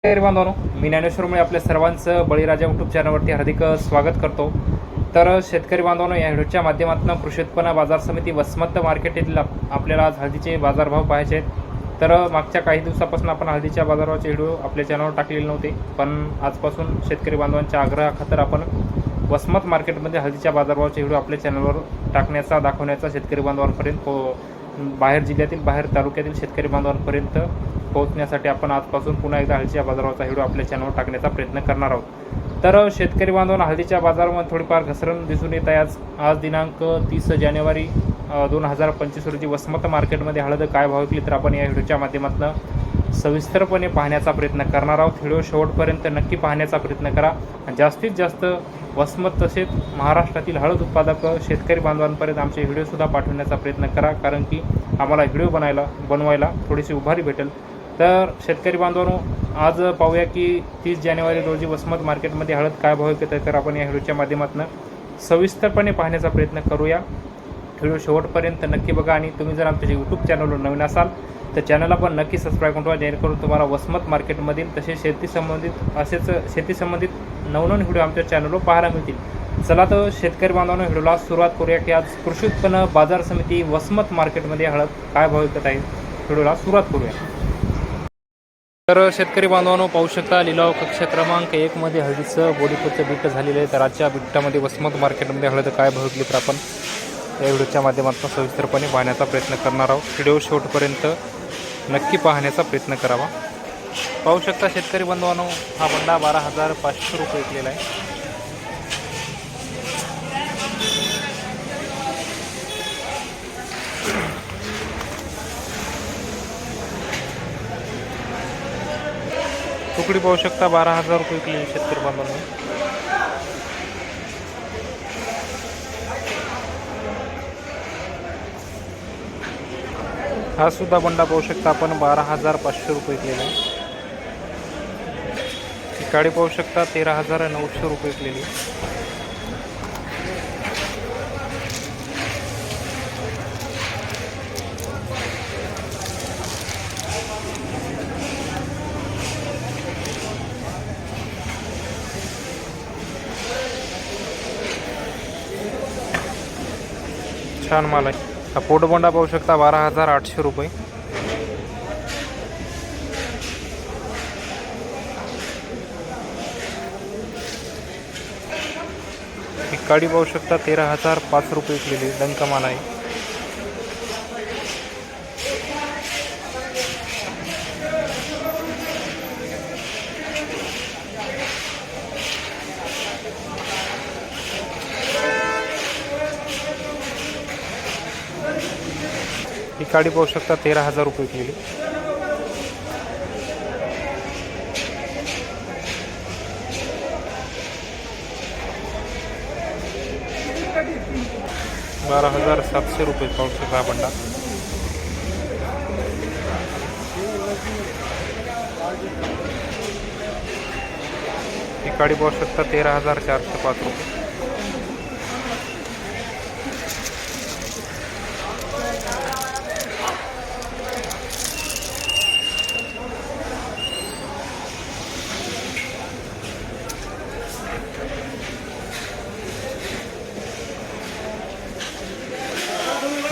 शेतकरी बांधवांनो, मी ज्ञानेश्वरमुळे आपल्या सर्वांचं बळीराजा यूट्यूब चॅनलवरती हार्दिक स्वागत करतो. तर शेतकरी बांधवांनो, या व्हिडिओच्या माध्यमातून कृषी उत्पन्न बाजार समिती वसमत मार्केट येथील आपल्याला आज हळदीचे बाजारभाव पाहायचे आहेत. तर मागच्या काही दिवसापासून आपण हळदीच्या बाजारभावाचे व्हिडिओ आपल्या चॅनलवर टाकलेले नव्हते, पण आजपासून शेतकरी बांधवांच्या आग्रहाखातर आपण वसमत मार्केटमध्ये हळदीच्या बाजारभावाचे व्हिडिओ आपल्या चॅनलवर दाखवण्याचा शेतकरी बांधवांपर्यंत बाहेर जिल्ह्यातील बाहेर तालुक्यातील शेतकरी बांधवांपर्यंत पोहोचण्यासाठी आपण आजपासून पुन्हा एकदा हळदीच्या बाजाराचा व्हिडिओ आपल्या चॅनलवर टाकण्याचा प्रयत्न करणार आहोत. तर शेतकरी बांधवांना हळदीच्या बाजारामध्ये थोडीफार घसरण दिसून येत आहे. आज दिनांक 30 जानेवारी 2025 रोजी वसमत मार्केटमध्ये हळद काय भाव विकली तर आपण या व्हिडिओच्या माध्यमातून सविस्तरपणे पाहण्याचा प्रयत्न करणार आहोत. व्हिडिओ शेवटपर्यंत नक्की पाहण्याचा प्रयत्न करा. जास्तीत जास्त वसमत तसेच महाराष्ट्रातील हळद उत्पादक शेतकरी बांधवांपर्यंत आमचे व्हिडिओसुद्धा पाठवण्याचा प्रयत्न करा, कारण की आम्हाला व्हिडिओ बनवायला थोडीशी उभारी भेटेल. तर शेतकरी बांधवांनो, आज पाहूया की 30 जानेवारी रोजी वसमत मार्केटमध्ये हळद काय भाव विकत आहे तर आपण या व्हिडिओच्या माध्यमातून सविस्तरपणे पाहण्याचा प्रयत्न करूया. व्हिडिओ शेवटपर्यंत नक्की बघा आणि तुम्ही जर आमच्या यूट्यूब चॅनलवर नवीन असाल तर चॅनलला पण नक्की सबस्क्राईब करून ठेवा, जेणेकरून तुम्हाला वसमत मार्केटमधील तसेच शेती संबंधित नवनवीन व्हिडिओ आमच्या चॅनलवर पाहायला मिळतील. चला तर शेतकरी बांधवांनो, व्हिडिओला सुरुवात करूया की आज कृषी उत्पन्न बाजार समिती वसमत मार्केटमध्ये हळद काय भाव विकत आहे. व्हिडिओला सुरुवात करूया. तर शेतकरी बांधवांनो, पाहू शकता लिलाव कक्ष क्रमांक 1 मध्ये हळदीचं बोलीपूरचं बिट्ट झालेलं आहे. तर आजच्या बिट्टामध्ये वसमत मार्केटमध्ये हळद काय भाव विकली तर आपण या व्हिडिओच्या माध्यमातून सविस्तरपणे पाहण्याचा प्रयत्न करणार आहोत. व्हिडिओ शेवटपर्यंत नक्की पाहण्याचा प्रयत्न करावा. पाहू शकता शेतकरी बांधवांनो, हा बंडा 12,500 रुपये विकलेला आहे. तुकडी पाहू शकता 12,000 रुपये विकली शेतकरी बांधवांनो. हा सुद्धा बंडा पाहू शकता आपण 12,500 रुपये विकलेला आहे. ही काळी पाहू शकता 13,900 रुपये विकलेली. छान माल आहे. हा पोटबोंडा पाहू शकता 12,800 रुपये. ही काडी पाहू शकता 13,005 रुपये विकलेली डंका माल आहे. ही काडी पाहू शकता 13,000 रुपये विकलेली. ₹12,700 रुपये पाहू शकता हा बंडा. ही काडी पाहू शकता 13,405 रुपये.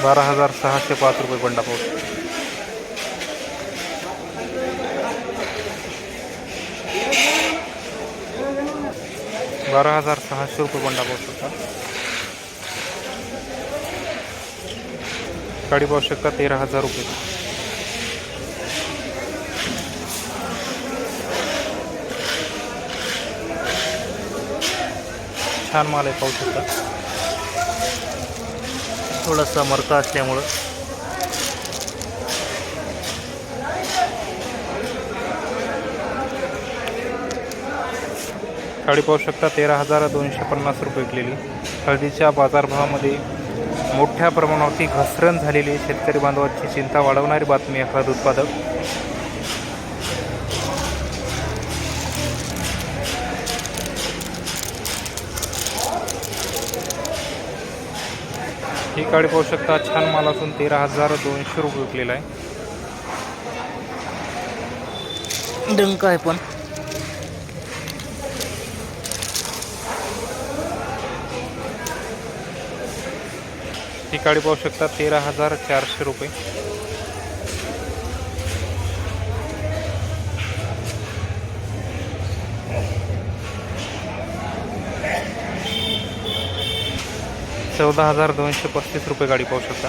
₹12,605 रुपये बंडा पाहू शकता. ₹12,600 बंडा पाहू शकता. काडी पाहू शकता 13,000 रुपये. छान माल आहे पाहू शकता. थोडासा मरका असल्यामुळं काडी पाहू शकता 13,250 रुपये विकलेली. हळदीच्या बाजारभावामध्ये मोठ्या प्रमाणावरती घसरण झालेली शेतकरी बांधवांची चिंता वाढवणारी बातमी आहे. हळद उत्पादक ही काडी पाहू शकता. छान माल असून 13,200 रुपये विकलेला आहे. डंका आहे पण ही काळी पाहू शकता 13,400 रुपये. ₹14,235 गाडी पाहू शकता.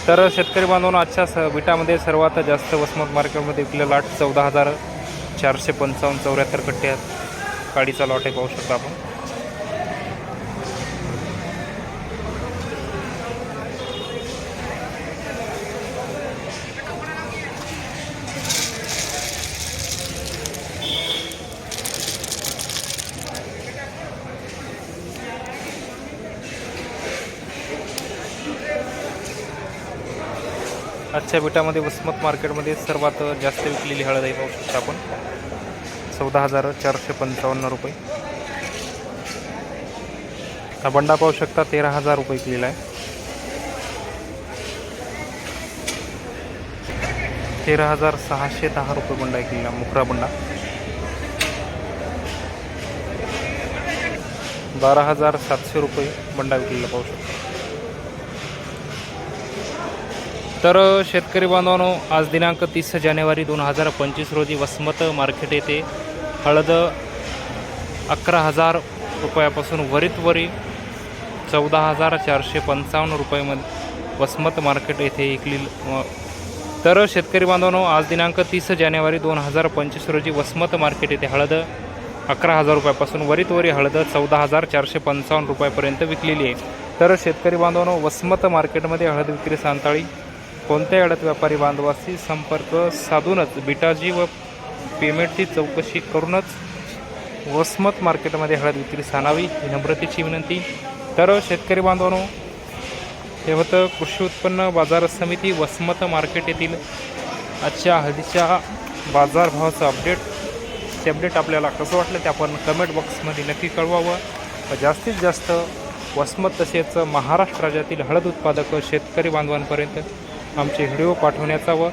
तर शेतकरी बांधवांनो, आजच्या बिटामध्ये सर्वात जास्त वसमत मार्केटमध्ये विकलेला लॉट 14,455 74 कट्टे आहेत. गाडीचा लॉट आहे पाहू शकता आपण. आजच्या बिटामध्ये वसमत मार्केटमध्ये सर्वात जास्त विकलेली हळद आहे पाहू शकता आपण. 14,455 रुपये. हा बंडा पाहू शकता 13,000 रुपये विकलेला आहे. 13,610 रुपये बंडा विकलेला मुकरा बंडा. 12,700 रुपये बंडा विकलेला पाहू शकता. तर शेतकरी बांधवांनो, आज दिनांक 30 जानेवारी 2025 रोजी वसमत मार्केट येथे हळद 11,000 रुपयापासून वरी 14,455 रुपयामध्ये वसमत मार्केट येथे विकली. तर शेतकरी बांधवांनो, आज दिनांक 30 जानेवारी 2025 रोजी वसमत मार्केट येथे हळद 11,000 रुपयापासून वरी हळद 14,455 रुपयापर्यंत विकलेली आहे. तर शेतकरी बांधवांनो, वसमत मार्केटमध्ये हळद विक्री सांताळी कोणत्याही हळद व्यापारी बांधवाशी संपर्क साधूनच बिटाची व पेमेंटची चौकशी करूनच वसमत मार्केटमध्ये हळद विक्री सानावी ही नम्रतेची विनंती. तर शेतकरी बांधवांनो, हे होतं कृषी उत्पन्न बाजार समिती वसमत मार्केट येथील आजच्या हळदीच्या बाजारभावाचं अपडेट. ते अपडेट आपल्याला कसं वाटलं ते आपण कमेंट बॉक्समध्ये नक्की कळवावं. जास्तीत जास्त वसमत तसेच महाराष्ट्र राज्यातील हळद उत्पादक शेतकरी बांधवांपर्यंत आमचे व्हिडिओ पाठवण्याचा व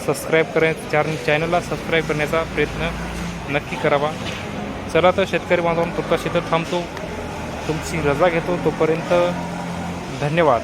चॅनलला सबस्क्राईब करण्याचा प्रयत्न नक्की करावा. चला तर शेतकरी बांधवांनो, तुर्तास इथं थांबतो. तुमची रजा घेतो. तोपर्यंत धन्यवाद.